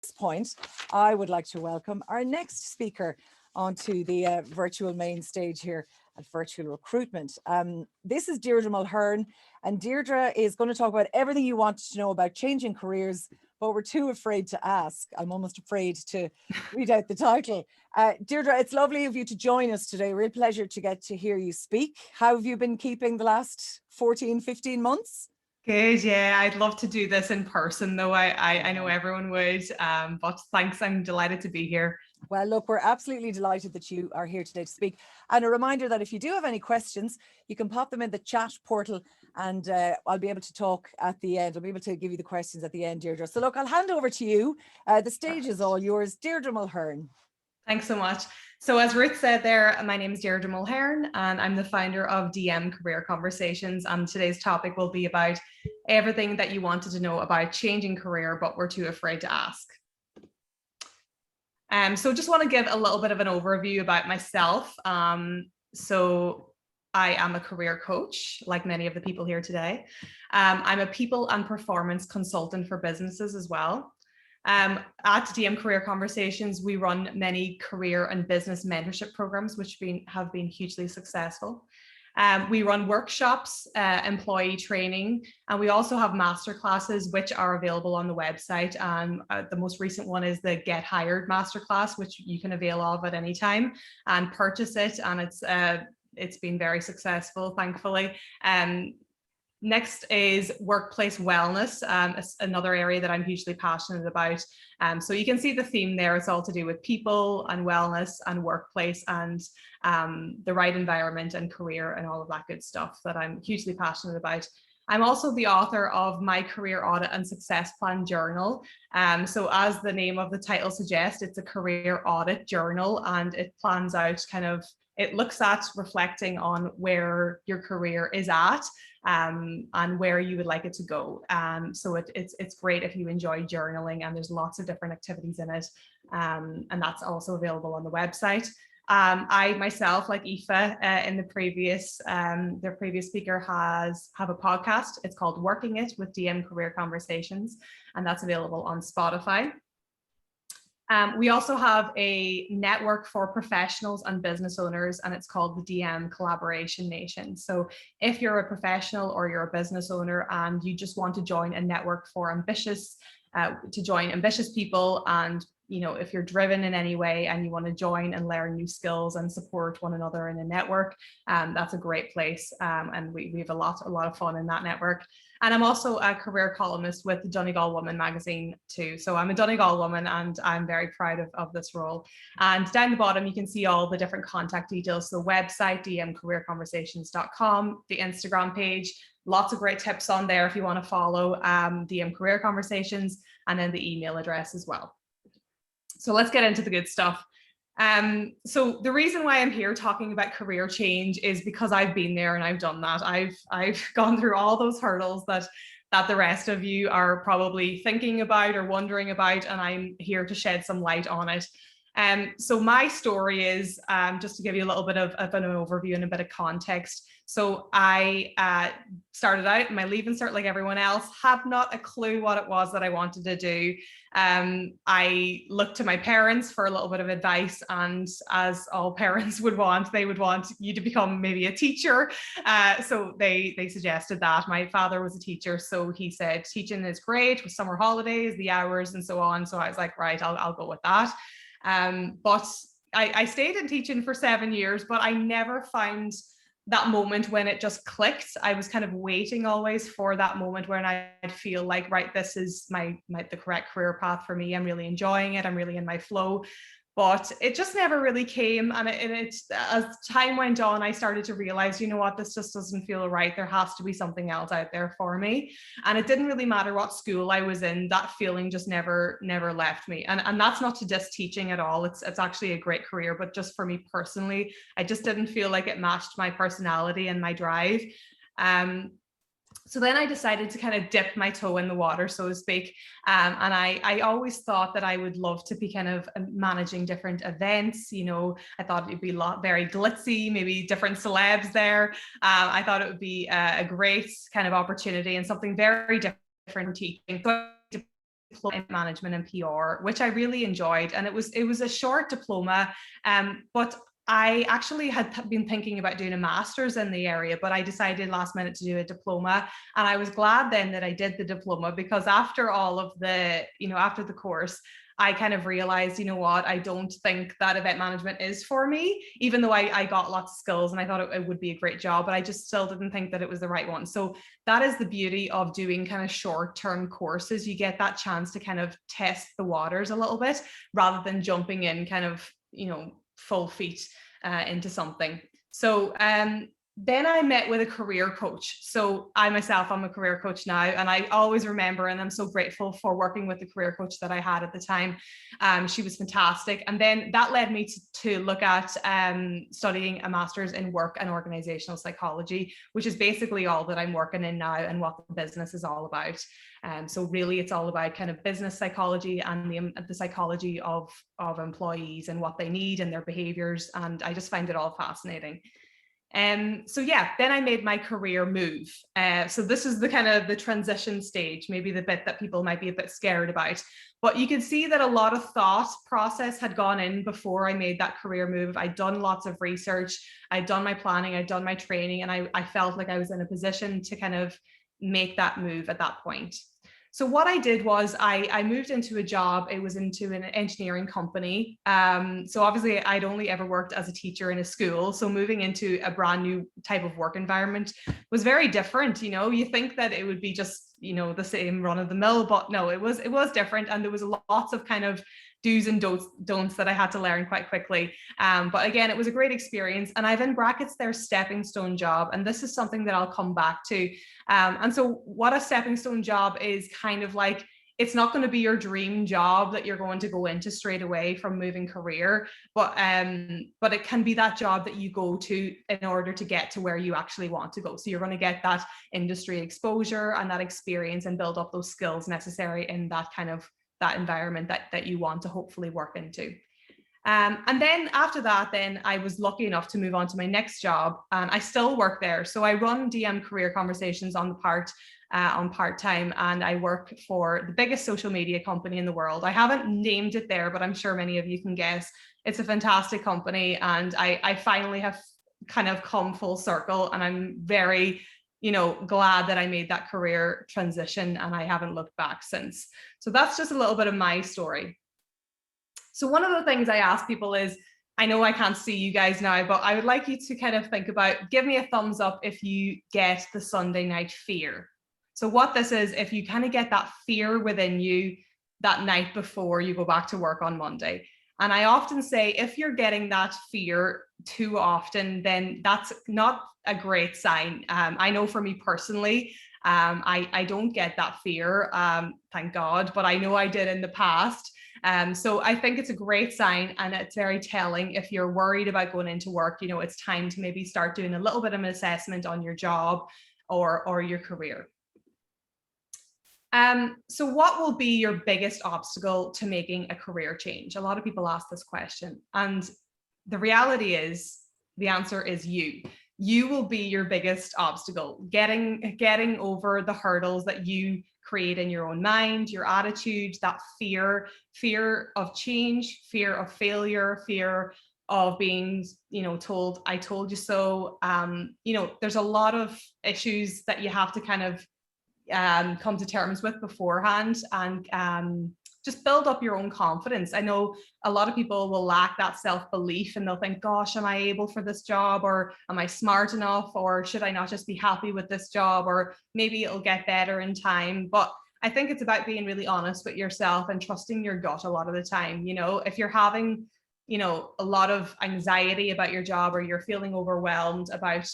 this point, I would like to welcome our next speaker onto the virtual main stage here at Virtual Recruitment. This is Deirdre Mulhern, and Deirdre is going to talk about everything you want to know about changing careers, but we're too afraid to ask. I'm almost afraid to read out the title. Deirdre, it's lovely of you to join us today. Real pleasure to get to hear you speak. How have you been keeping the last 14, 15 months? Good, yeah, I'd love to do this in person though. I know everyone would, but thanks, I'm delighted to be here. Well, look, we're absolutely delighted that you are here today to speak. And a reminder that if you do have any questions, you can pop them in the chat portal and I'll be able to talk at the end. I'll be able to give you the questions at the end, Deirdre. So look, I'll hand over to you. The stage is all yours. Deirdre Mulhern. Thanks so much. So as Ruth said there, my name is Deirdre Mulhern and I'm the founder of DM Career Conversations. And today's topic will be about everything that you wanted to know about changing career, but were too afraid to ask. So just want to give a little bit of an overview about myself. So I am a career coach, like many of the people here today. I'm a people and performance consultant for businesses as well. At DM Career Conversations, we run many career and business mentorship programs, which have been hugely successful. We run workshops, employee training, and we also have masterclasses, which are available on the website. The most recent one is the Get Hired Masterclass, which you can avail of at any time and purchase it. And it's been very successful, thankfully. Next is workplace wellness, another area that I'm hugely passionate about. So you can see the theme there. It's all to do with people and wellness and workplace and the right environment and career and all of that good stuff that I'm hugely passionate about. I'm also the author of my Career Audit and Success Plan Journal. So as the name of the title suggests, it's a career audit journal, and it plans out it looks at reflecting on where your career is at and where you would like it to go. So it's great if you enjoy journaling, and there's lots of different activities in it. And that's also available on the website. I myself, like Aoife in the previous speaker, have a podcast. It's called Working It with DM Career Conversations, and that's available on Spotify. We also have a network for professionals and business owners, and it's called the DM Collaboration Nation. So if you're a professional or you're a business owner and you just want to join a network for ambitious people, and if you're driven in any way and you want to join and learn new skills and support one another in a network, that's a great place. And we have a lot of fun in that network. And I'm also a career columnist with the Donegal Woman magazine too. So I'm a Donegal woman and I'm very proud of this role. And down the bottom, you can see all the different contact details. So the website, dmcareerconversations.com, the Instagram page, lots of great tips on there if you want to follow DM Career Conversations, and then the email address as well. So let's get into the good stuff. So the reason why I'm here talking about career change is because I've been there and I've done that. I've gone through all those hurdles that the rest of you are probably thinking about or wondering about, and I'm here to shed some light on it. So my story is, just to give you a little bit of an overview and a bit of context. So I started out my Leaving Cert like everyone else, had not a clue what it was that I wanted to do. I looked to my parents for a little bit of advice, and as all parents would want, they would want you to become maybe a teacher. So they suggested that. My father was a teacher, so he said teaching is great with summer holidays, the hours and so on. So I was like, right, I'll go with that. But I stayed in teaching for 7 years, but I never found that moment when it just clicked. I was kind of waiting always for that moment when I'd feel like, right, this is the correct career path for me. I'm really enjoying it. I'm really in my flow. But it just never really came. And as time went on, I started to realize, you know what, this just doesn't feel right. There has to be something else out there for me. And it didn't really matter what school I was in. That feeling just never left me. And that's not to diss teaching at all. It's actually a great career. But just for me personally, I just didn't feel like it matched my personality and my drive. So then I decided to kind of dip my toe in the water, so to speak. And I always thought that I would love to be kind of managing different events. I thought it'd be very glitzy, maybe different celebs there. I thought it would be a great kind of opportunity and something very different from teaching. So diploma in management and PR, which I really enjoyed. And it was a short diploma, but I actually had been thinking about doing a master's in the area, but I decided last minute to do a diploma. And I was glad then that I did the diploma, because after all of the, after the course, I kind of realized, I don't think that event management is for me, even though I got lots of skills and I thought it would be a great job, but I just still didn't think that it was the right one. So that is the beauty of doing kind of short-term courses. You get that chance to kind of test the waters a little bit rather than jumping in kind of, full feet into something. So then I met with a career coach. So I'm a career coach now, and I always remember, and I'm so grateful for working with the career coach that I had at the time. She was fantastic. And then that led me to look at studying a master's in work and organizational psychology, which is basically all that I'm working in now and what the business is all about. So really it's all about kind of business psychology and the psychology of employees and what they need and their behaviors. And I just find it all fascinating. So yeah, then I made my career move. So this is the kind of the transition stage, maybe the bit that people might be a bit scared about. But you can see that a lot of thought process had gone in before I made that career move. I'd done lots of research, I'd done my planning, I'd done my training, and I felt like I was in a position to kind of make that move at that point. So what I did was I moved into a job. It was into an engineering company. So obviously I'd only ever worked as a teacher in a school. So moving into a brand new type of work environment was very different. You think that it would be just, the same run of the mill, but no, it was different. And there was lots of kind of do's and don'ts that I had to learn quite quickly. But again, it was a great experience. And I've in brackets their stepping stone job. And this is something that I'll come back to. And so what a stepping stone job is kind of like, it's not going to be your dream job that you're going to go into straight away from moving career, but it can be that job that you go to in order to get to where you actually want to go. So you're going to get that industry exposure and that experience and build up those skills necessary in that kind of that environment that you want to hopefully work into. And then after that, then I was lucky enough to move on to my next job, and I still work there. So I run DM Career Conversations on part-time, and I work for the biggest social media company in the world. I haven't named it there, but I'm sure many of you can guess. It's a fantastic company, and I finally have kind of come full circle, and I'm very glad that I made that career transition, and I haven't looked back since. So that's just a little bit of my story. So one of the things I ask people is, I know I can't see you guys now, but I would like you to kind of think about, give me a thumbs up if you get the Sunday night fear. So what this is, if you kind of get that fear within you that night before you go back to work on Monday. And I often say, if you're getting that fear too often, then that's not a great sign. I know for me personally, I don't get that fear, thank God, but I know I did in the past. So I think it's a great sign, and it's very telling. If you're worried about going into work, it's time to maybe start doing a little bit of an assessment on your job or your career. So what will be your biggest obstacle to making a career change? A lot of people ask this question, and the reality is the answer is you. You will be your biggest obstacle, getting over the hurdles that you create in your own mind, your attitude, that fear of change, fear of failure, fear of being, told, I told you so. There's a lot of issues that you have to kind of come to terms with beforehand, and just build up your own confidence. I know a lot of people will lack that self-belief, and they'll think, gosh, am I able for this job, or am I smart enough, or should I not just be happy with this job, or maybe it'll get better in time. But I think it's about being really honest with yourself and trusting your gut a lot of the time. If you're having a lot of anxiety about your job, or you're feeling overwhelmed about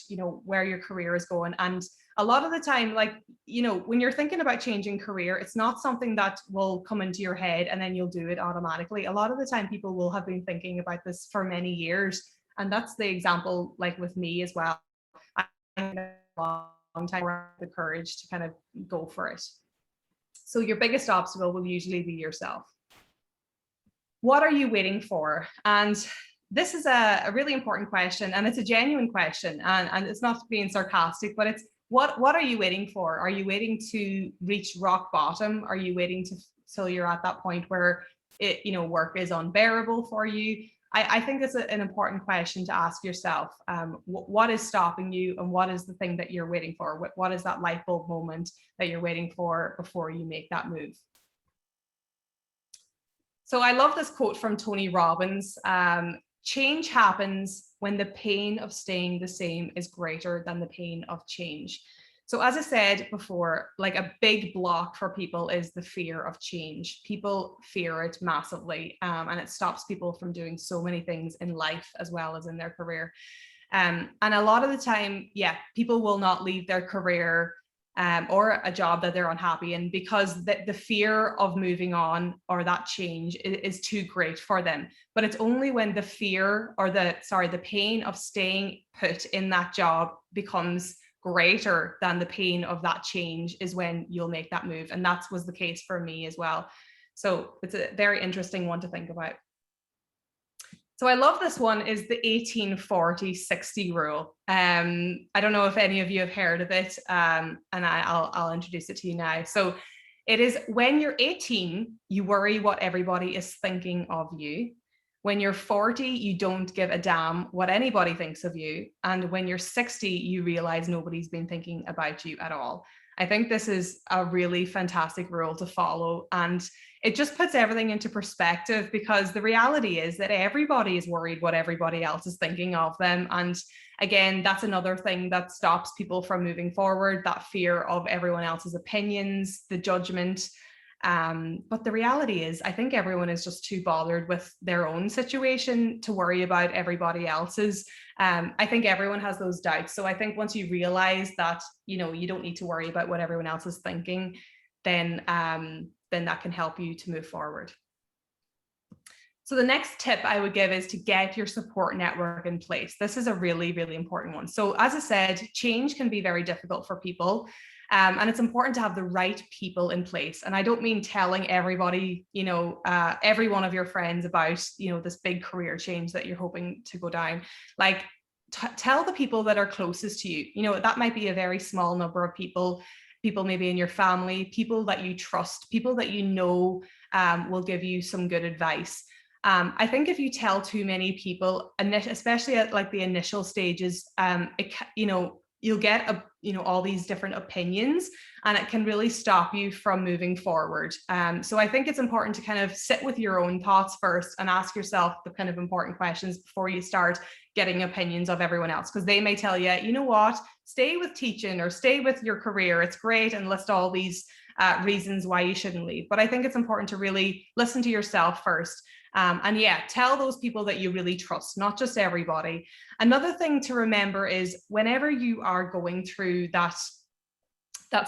where your career is going, and a lot of the time, when you're thinking about changing career, it's not something that will come into your head and then you'll do it automatically. A lot of the time people will have been thinking about this for many years, and that's the example, like with me as well. I had a long time around the courage to kind of go for it. So your biggest obstacle will usually be yourself. What are you waiting for? And this is a really important question, and it's a genuine question, and it's not being sarcastic, but it's what are you waiting for? Are you waiting to reach rock bottom? Are you waiting you're at that point where work is unbearable for you. I think it's an important question to ask yourself. What is stopping you, and what is the thing that you're waiting for? What is that light bulb moment that you're waiting for before you make that move? So I love this quote from Tony Robbins. Change happens when the pain of staying the same is greater than the pain of change. So as I said before, like a big block for people is the fear of change. People fear it massively, and it stops people from doing so many things in life as well as in their career. And a lot of the time, people will not leave their career or a job that they're unhappy in because the fear of moving on or that change is too great for them. But it's only when the fear or the pain of staying put in that job becomes greater than the pain of that change is when you'll make that move. And that was the case for me as well. So it's a very interesting one to think about. So I love this one, is the 18-40-60 rule. I don't know if any of you have heard of it, and I'll introduce it to you now. So it is, when you're 18, you worry what everybody is thinking of you. When you're 40, you don't give a damn what anybody thinks of you. And when you're 60, you realize nobody's been thinking about you at all. I think this is a really fantastic rule to follow. And it just puts everything into perspective, because the reality is that everybody is worried what everybody else is thinking of them. And again, that's another thing that stops people from moving forward, that fear of everyone else's opinions, the judgment. But the reality is, I think everyone is just too bothered with their own situation to worry about everybody else's. I think everyone has those doubts. So I think once you realize that, you don't need to worry about what everyone else is thinking, then that can help you to move forward. So the next tip I would give is to get your support network in place. This is a really, really important one. So as I said, change can be very difficult for people. And it's important to have the right people in place. And I don't mean telling everybody, every one of your friends about, this big career change that you're hoping to go down. Like, tell the people that are closest to you. That might be a very small number of people maybe in your family, people that you trust, people that will give you some good advice. I think if you tell too many people, and especially at like the initial stages, you'll get all these different opinions, and it can really stop you from moving forward. So I think it's important to kind of sit with your own thoughts first and ask yourself the kind of important questions before you start getting opinions of everyone else, because they may tell you, you know what, stay with teaching or stay with your career, it's great, and list all these reasons why you shouldn't leave. But I think it's important to really listen to yourself first. And tell those people that you really trust, not just everybody. Another thing to remember is, whenever you are going through that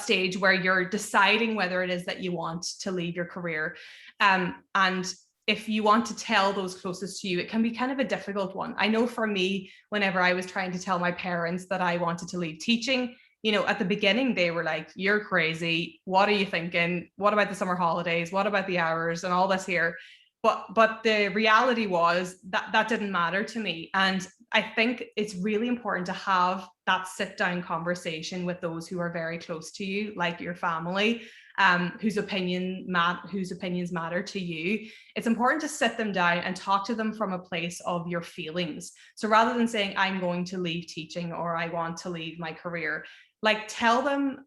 stage where you're deciding whether it is that you want to leave your career, and if you want to tell those closest to you, it can be kind of a difficult one. I know for me, whenever I was trying to tell my parents that I wanted to leave teaching, at the beginning, they were like, you're crazy. What are you thinking? What about the summer holidays? What about the hours and all this here? But the reality was that didn't matter to me. And I think it's really important to have that sit down conversation with those who are very close to you, like your family, whose opinions matter to you. It's important to sit them down and talk to them from a place of your feelings. So rather than saying, I'm going to leave teaching, or I want to leave my career, like, tell them,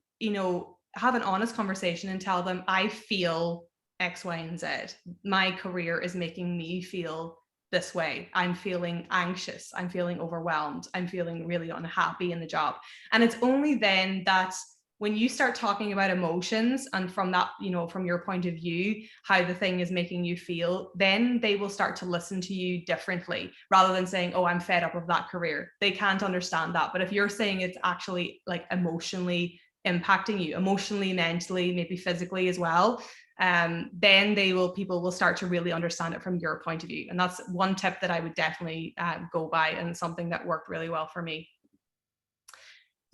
have an honest conversation and tell them, I feel X, Y, and Z. My career is making me feel this way. I'm feeling anxious. I'm feeling overwhelmed. I'm feeling really unhappy in the job. And it's only then that when you start talking about emotions, and from that, from your point of view, how the thing is making you feel, then they will start to listen to you differently, rather than saying, oh, I'm fed up of that career. They can't understand that. But if you're saying it's actually like emotionally impacting you, emotionally, mentally, maybe physically as well, then people will start to really understand it from your point of view. And that's one tip that I would definitely go by, and something that worked really well for me.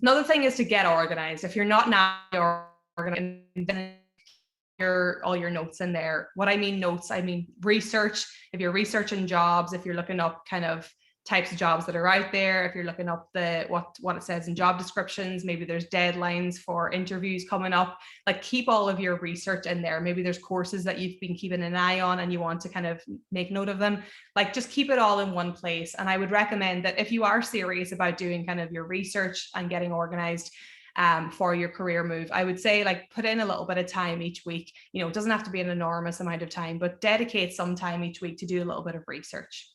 Another thing is to get organized. If you're not now organized, all your notes in there. What I mean notes, I mean research. If you're researching jobs, if you're looking up kind of types of jobs that are out there. If you're looking up what it says in job descriptions, maybe there's deadlines for interviews coming up. Like, keep all of your research in there. Maybe there's courses that you've been keeping an eye on and you want to kind of make note of them. Like, just keep it all in one place. And I would recommend that if you are serious about doing kind of your research and getting organized for your career move, I would say, like, put in a little bit of time each week. You know, it doesn't have to be an enormous amount of time, but dedicate some time each week to do a little bit of research.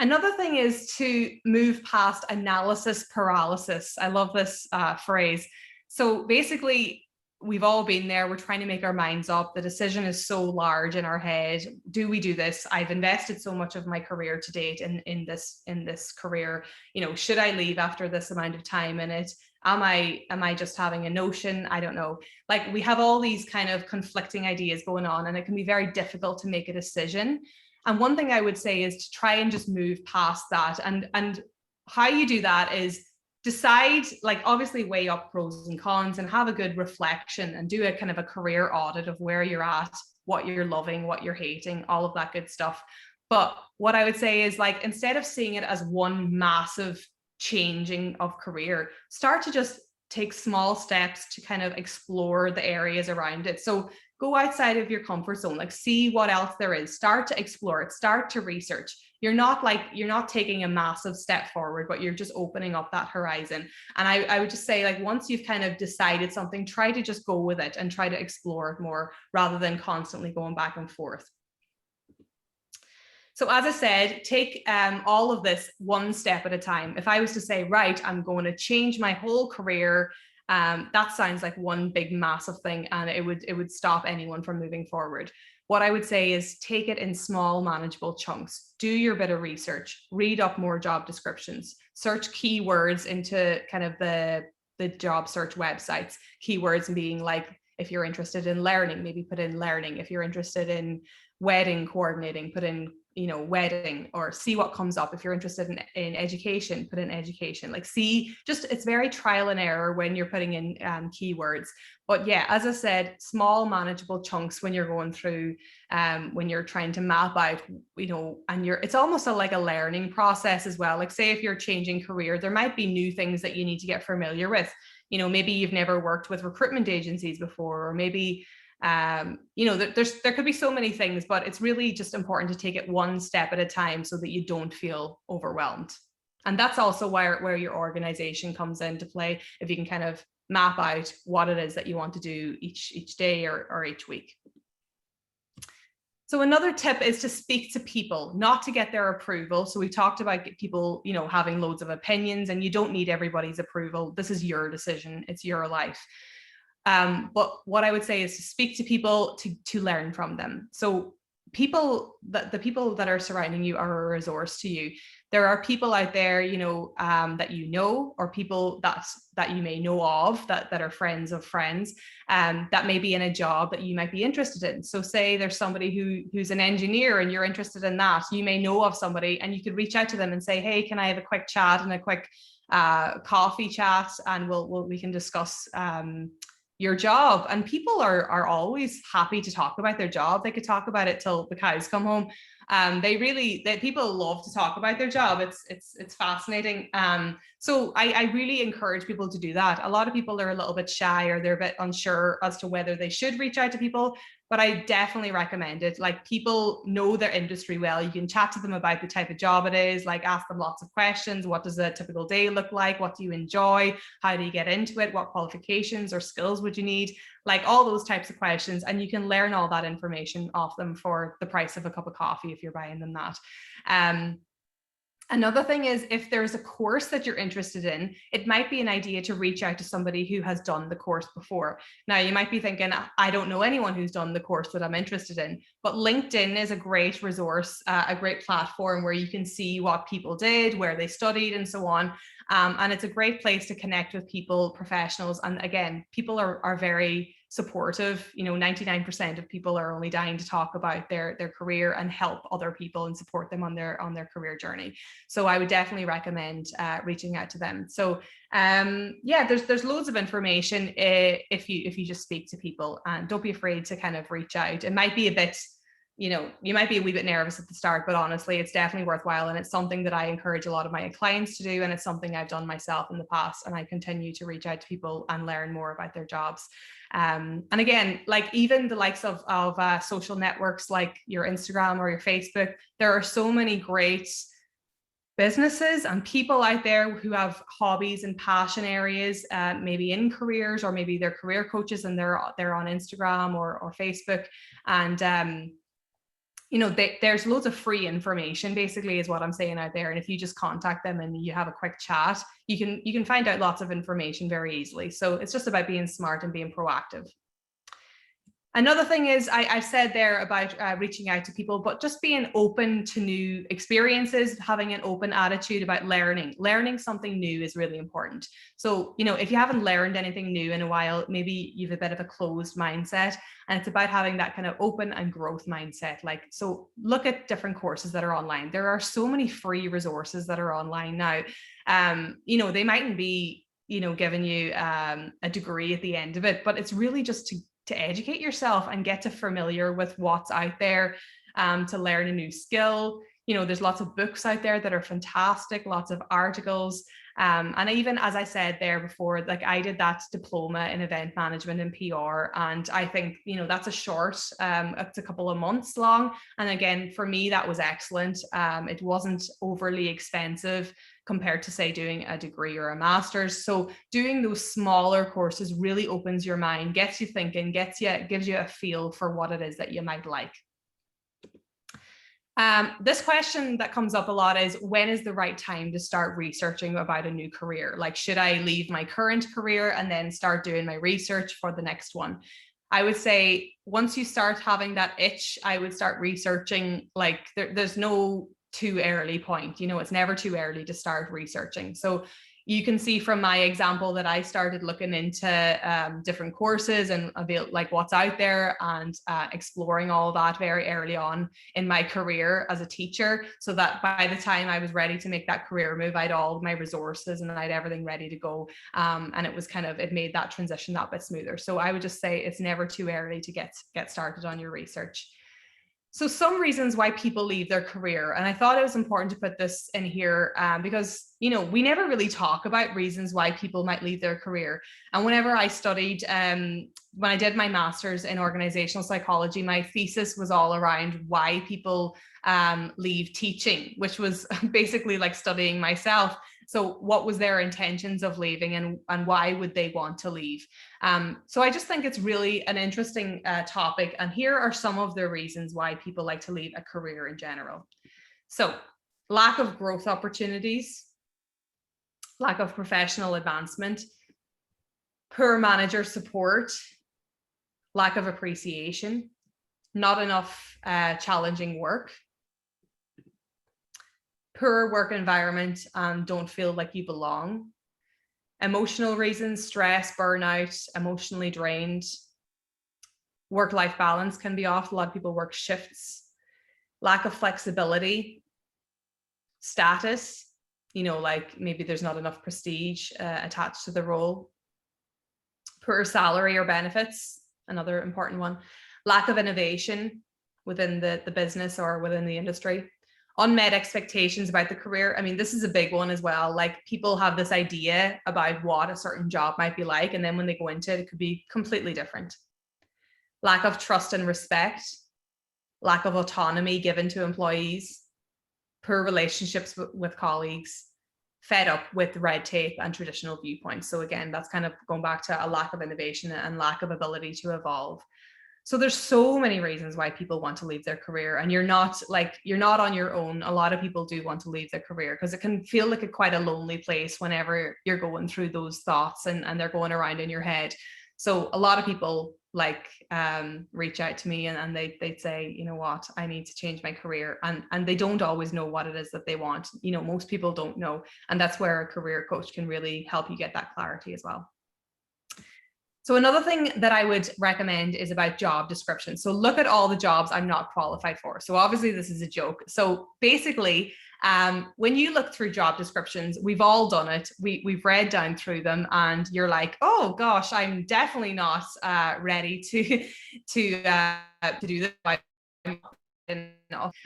Another thing is to move past analysis paralysis. I love this phrase. So basically, we've all been there. We're trying to make our minds up. The decision is so large in our head. Do we do this? I've invested so much of my career to date in this career. You know, should I leave after this amount of time in it? Am I just having a notion? I don't know. Like, we have all these kind of conflicting ideas going on, and it can be very difficult to make a decision. And one thing I would say is to try and just move past that. And how you do that is decide, like, obviously weigh up pros and cons and have a good reflection and do a kind of a career audit of where you're at, what you're loving, what you're hating, all of that good stuff. But what I would say is, like, instead of seeing it as one massive changing of career, start to just take small steps to kind of explore the areas around it. So go outside of your comfort zone, like, see what else there is, start to explore it, start to research. You're not taking a massive step forward, but you're just opening up that horizon. And I would just say, like, once you've kind of decided something, try to just go with it and try to explore it more rather than constantly going back and forth. So as I said, take all of this one step at a time. If I was to say, right, I'm going to change my whole career, that sounds like one big massive thing, and it would stop anyone from moving forward. What I would say is take it in small, manageable chunks. Do your bit of research, read up more job descriptions, search keywords into kind of the job search websites. Keywords being, like, if you're interested in learning, maybe put in learning. If you're interested in wedding coordinating, put in, you know, wedding, or see what comes up. If you're interested in education, put in education. Like, see, just, it's very trial and error when you're putting in keywords. But yeah, as I said, small manageable chunks when you're going through, when you're trying to map out, you know, and it's almost like a learning process as well. Like, say if you're changing career, there might be new things that you need to get familiar with. You know, maybe you've never worked with recruitment agencies before, or maybe you know, there could be so many things, but it's really just important to take it one step at a time so that you don't feel overwhelmed. And that's also where your organization comes into play, if you can kind of map out what it is that you want to do each day or each week. So another tip is to speak to people, not to get their approval. So we talked about people, you know, having loads of opinions, and you don't need everybody's approval. This is your decision. It's your life. But what I would say is to speak to people, to learn from them. So the people that are surrounding you are a resource to you. There are people out there, you know, that you know, or people that you may know of that are friends of friends, that may be in a job that you might be interested in. So say there's somebody who's an engineer and you're interested in that, you may know of somebody, and you could reach out to them and say, hey, can I have a quick chat and a quick coffee chat, and we can discuss your job. And people are always happy to talk about their job. They could talk about it till the cows come home. People love to talk about their job. It's fascinating. So I really encourage people to do that. A lot of people are a little bit shy, or they're a bit unsure as to whether they should reach out to people, but I definitely recommend it. Like, people know their industry well. You can chat to them about the type of job it is, like, ask them lots of questions. What does a typical day look like? What do you enjoy? How do you get into it? What qualifications or skills would you need? Like, all those types of questions. And you can learn all that information off them for the price of a cup of coffee if you're buying them that. Another thing is, if there's a course that you're interested in, it might be an idea to reach out to somebody who has done the course before. Now, you might be thinking, I don't know anyone who's done the course that I'm interested in, but LinkedIn is a great resource, a great platform where you can see what people did, where they studied, and so on. And it's a great place to connect with people, professionals. And again, people are very supportive. You know, 99% of people are only dying to talk about their career and help other people and support them on their career journey. So I would definitely recommend reaching out to them. So yeah, there's loads of information if you just speak to people, and don't be afraid to kind of reach out. It might be a bit, you might be a wee bit nervous at the start, but honestly, it's definitely worthwhile. And it's something that I encourage a lot of my clients to do. And it's something I've done myself in the past. And I continue to reach out to people and learn more about their jobs. And again, like even the likes of social networks like your Instagram or your Facebook, there are so many great businesses and people out there who have hobbies and passion areas, maybe in careers, or maybe they're career coaches and they're on Instagram or Facebook. And there's loads of free information, basically, is what I'm saying out there. And if you just contact them and you have a quick chat, you can find out lots of information very easily. So it's just about being smart and being proactive. Another thing is, I've said there about reaching out to people, but just being open to new experiences, having an open attitude about learning. Learning something new is really important. So, if you haven't learned anything new in a while, maybe you've a bit of a closed mindset, and it's about having that kind of open and growth mindset. So look at different courses that are online. There are so many free resources that are online now. They mightn't be, giving you a degree at the end of it, but it's really just to educate yourself and get to familiar with what's out there, to learn a new skill. There's lots of books out there that are fantastic, lots of articles. And even, as I said there before, like I did that diploma in event management and PR. And I think, that's a short, it's a couple of months long. And again, for me, that was excellent. It wasn't overly expensive compared to, say, doing a degree or a master's. So doing those smaller courses really opens your mind, gets you thinking, gives you a feel for what it is that you might like. This question that comes up a lot is, when is the right time to start researching about a new career? Like, should I leave my current career and then start doing my research for the next one? I would say once you start having that itch, I would start researching. Like there's no too early point. It's never too early to start researching. So you can see from my example that I started looking into different courses and like what's out there, and exploring all that very early on in my career as a teacher, so that by the time I was ready to make that career move, I had all of my resources and I had everything ready to go. And it made that transition that bit smoother. So I would just say it's never too early to get started on your research. So some reasons why people leave their career. And I thought it was important to put this in here because, we never really talk about reasons why people might leave their career. And whenever I studied, when I did my master's in organizational psychology, my thesis was all around why people leave teaching, which was basically like studying myself. So what was their intentions of leaving, and why would they want to leave? So I just think it's really an interesting topic. And here are some of the reasons why people like to leave a career in general. So lack of growth opportunities, lack of professional advancement, poor manager support, lack of appreciation, not enough challenging work, poor work environment, and don't feel like you belong. Emotional reasons, stress, burnout, emotionally drained. Work-life balance can be off. A lot of people work shifts. Lack of flexibility. Status, like maybe there's not enough prestige attached to the role. Poor salary or benefits, another important one. Lack of innovation within the business or within the industry. Unmet expectations about the career. I mean, this is a big one as well. Like people have this idea about what a certain job might be like, and then when they go into it, it could be completely different. Lack of trust and respect, lack of autonomy given to employees, poor relationships with colleagues, fed up with red tape and traditional viewpoints. So again, that's kind of going back to a lack of innovation and lack of ability to evolve. So there's so many reasons why people want to leave their career, and you're not on your own. A lot of people do want to leave their career because it can feel like quite a lonely place whenever you're going through those thoughts and they're going around in your head. So a lot of people reach out to me and they'd say, you know what, I need to change my career, and they don't always know what it is that they want. Most people don't know, and that's where a career coach can really help you get that clarity as well. So another thing that I would recommend is about job descriptions. So look at all the jobs I'm not qualified for. So obviously this is a joke. So basically, when you look through job descriptions, we've all done it. We've read down through them, and you're like, oh gosh, I'm definitely not ready to do this. And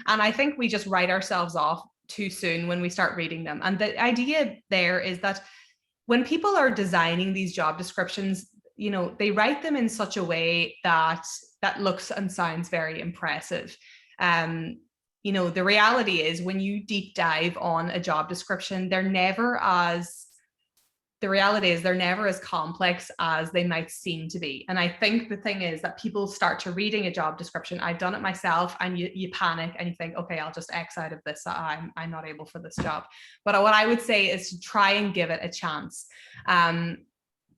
I think we just write ourselves off too soon when we start reading them. And the idea there is that when people are designing these job descriptions, you know, they write them in such a way that looks and sounds very impressive. You know, the reality is when you deep dive on a job description, they're never as complex as they might seem to be. And I think the thing is that people start to reading a job description. I've done it myself, and you panic and you think, okay, I'll just X out of this. I'm not able for this job. But what I would say is to try and give it a chance.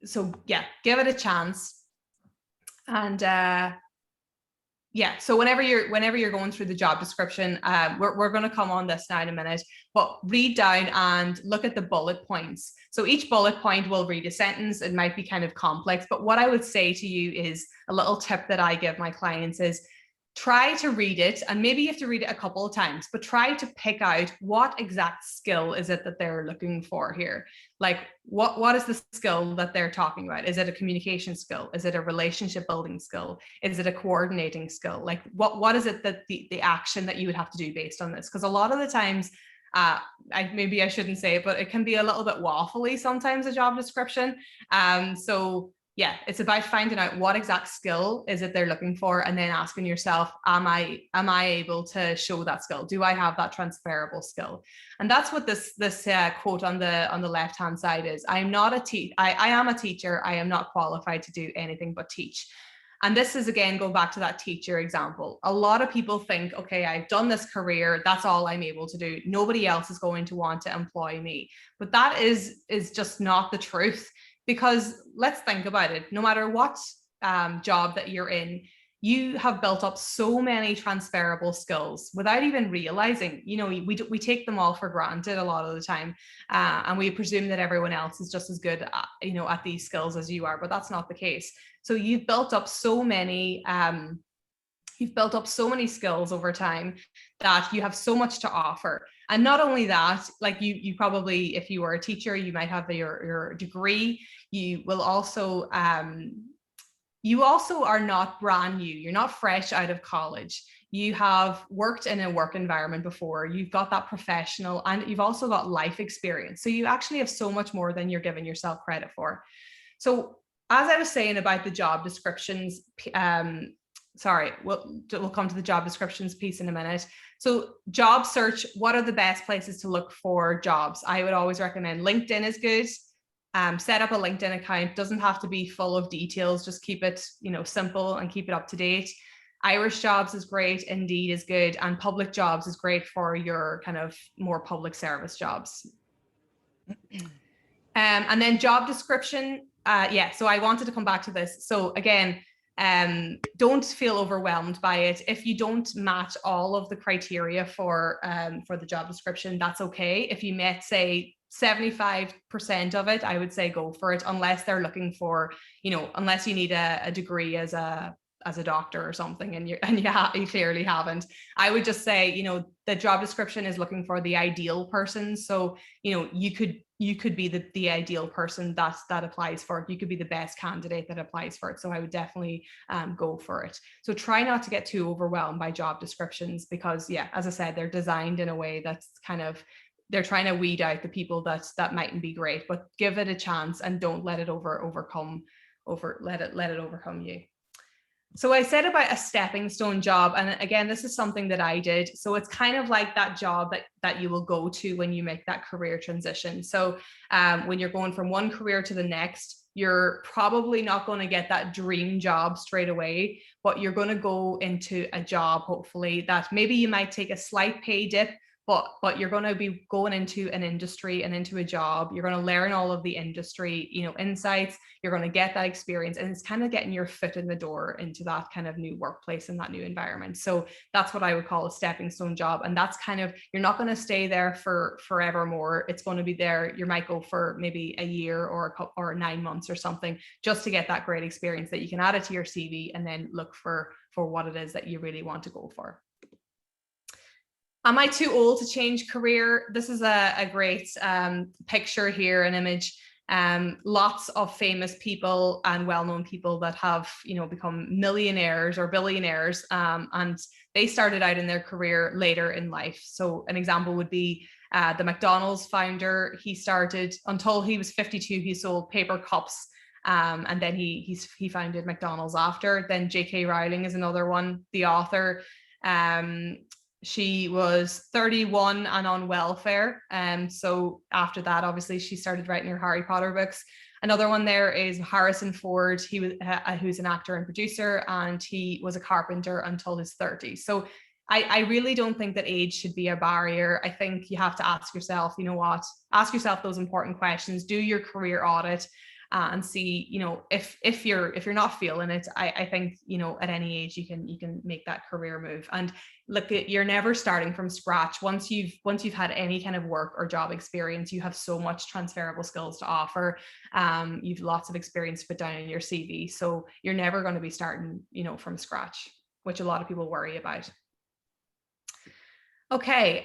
So yeah, give it a chance. And yeah, so whenever you're going through the job description, we're going to come on this now in a minute, but read down and look at the bullet points. So each bullet point will read a sentence. It might be kind of complex, but what I would say to you is a little tip that I give my clients is try to read it, and maybe you have to read it a couple of times, but try to pick out what exact skill is it that they're looking for here. Like what is the skill that they're talking about? Is it a communication skill? Is it a relationship building skill? Is it a coordinating skill? Like what is it that the action that you would have to do based on this? Because a lot of the times, maybe I shouldn't say it, but it can be a little bit waffly sometimes, a job description. So yeah, it's about finding out what exact skill is it they're looking for, and then asking yourself, am I able to show that skill? Do I have that transferable skill? And that's what this quote on the left hand side is. I am a teacher. I am not qualified to do anything but teach. And this is, again, go back to that teacher example. A lot of people think, okay, I've done this career. That's all I'm able to do. Nobody else is going to want to employ me. But that is just not the truth. Because let's think about it, no matter what job that you're in, you have built up so many transferable skills without even realizing. You know, we take them all for granted a lot of the time, and we presume that everyone else is just as good at these skills as you are, but that's not the case. So you've built up so many skills over time that you have so much to offer. And not only that, like you probably, if you were a teacher, you might have your degree. You will also, you also are not brand new. You're not fresh out of college. You have worked in a work environment before. You've got that professional, and you've also got life experience. So you actually have so much more than you're giving yourself credit for. So as I was saying about the job descriptions, we'll come to the job descriptions piece in a minute. So job search, what are the best places to look for jobs? I would always recommend LinkedIn is good. Set up a LinkedIn account. Doesn't have to be full of details. Just keep it, simple and keep it up to date. Irish Jobs is great. Indeed is good. And Public Jobs is great for your kind of more public service jobs. And then job description. So I wanted to come back to this. So again, don't feel overwhelmed by it. If you don't match all of the criteria for the job description, that's okay. If you met, say, 75% of it, I would say go for it, unless they're looking for, unless you need a degree as a doctor or something, and you clearly haven't. I would just say, the job description is looking for the ideal person. So, you could be the ideal person that applies for it. You could be the best candidate that applies for it. So I would definitely go for it. So try not to get too overwhelmed by job descriptions, because as I said, they're designed in a way that's kind of, they're trying to weed out the people that mightn't be great, but give it a chance and don't let it overcome you. So I said about a stepping stone job, and again, this is something that I did. So it's kind of like that job that you will go to when you make that career transition. So when you're going from one career to the next, you're probably not going to get that dream job straight away, but you're going to go into a job, hopefully, that maybe you might take a slight pay dip, but you're going to be going into an industry and into a job. You're going to learn all of the industry, insights. You're going to get that experience, and it's kind of getting your foot in the door into that kind of new workplace and that new environment. So that's what I would call a stepping stone job. And that's kind of, you're not going to stay there for forevermore. It's going to be there. You might go for maybe a year or 9 months or something, just to get that great experience that you can add it to your CV and then look for what it is that you really want to go for. Am I too old to change career? This is a great picture here, an image. Lots of famous people and well-known people that have, become millionaires or billionaires, and they started out in their career later in life. So an example would be the McDonald's founder. He started, until he was 52, he sold paper cups, and then he founded McDonald's after. Then J.K. Rowling is another one, the author. She was 31 and on welfare. So after that, obviously, she started writing her Harry Potter books. Another one there is Harrison Ford. He was who's an actor and producer, and he was a carpenter until his 30s. So I really don't think that age should be a barrier. I think you have to ask yourself, ask yourself those important questions. Do your career audit. And see, if you're not feeling it, I think, at any age you can make that career move. And look, you're never starting from scratch. Once you've had any kind of work or job experience, you have so much transferable skills to offer. You've lots of experience to put down in your CV. So you're never going to be starting, from scratch, which a lot of people worry about. Okay,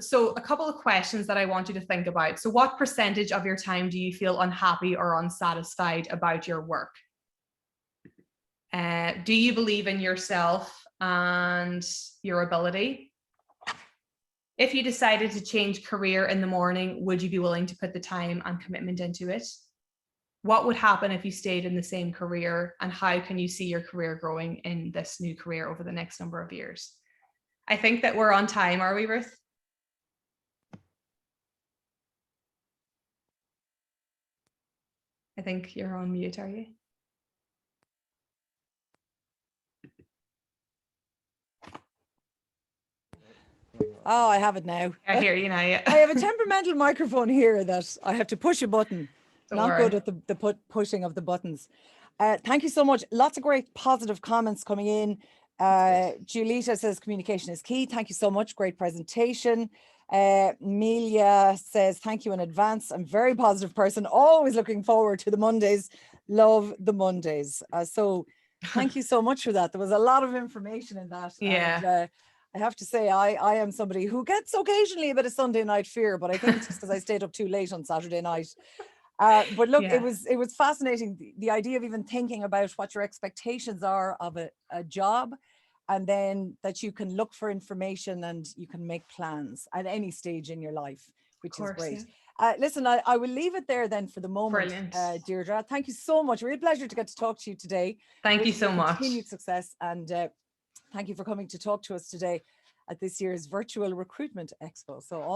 so a couple of questions that I want you to think about. So what percentage of your time do you feel unhappy or unsatisfied about your work? Do you believe in yourself and your ability? If you decided to change career in the morning, would you be willing to put the time and commitment into it? What would happen if you stayed in the same career, and how can you see your career growing in this new career over the next number of years? I think that we're on time, are we, Ruth? I think you're on mute, are you? Oh, I have it now. I hear you now. Yeah. I have a temperamental microphone here that I have to push a button. Don't Not worry. good at the pushing of the buttons. Thank you so much. Lots of great positive comments coming in. Julita says communication is key. Thank you so much. Great presentation. Melia says thank you in advance. I'm a very positive person, always looking forward to the Mondays. Love the Mondays. So thank you so much for that. There was a lot of information in that. Yeah. And, I have to say, I am somebody who gets occasionally a bit of Sunday night fear, but I think it's just because I stayed up too late on Saturday night. But look, Yeah. it was fascinating, the idea of even thinking about what your expectations are of a job, and then that you can look for information and you can make plans at any stage in your life, which is great. Yeah. Listen, I will leave it there then for the moment. Brilliant. Deirdre, thank you so much. Real pleasure to get to talk to you today. Thank you so much. Continued success, and thank you for coming to talk to us today at this year's Virtual Recruitment Expo. So all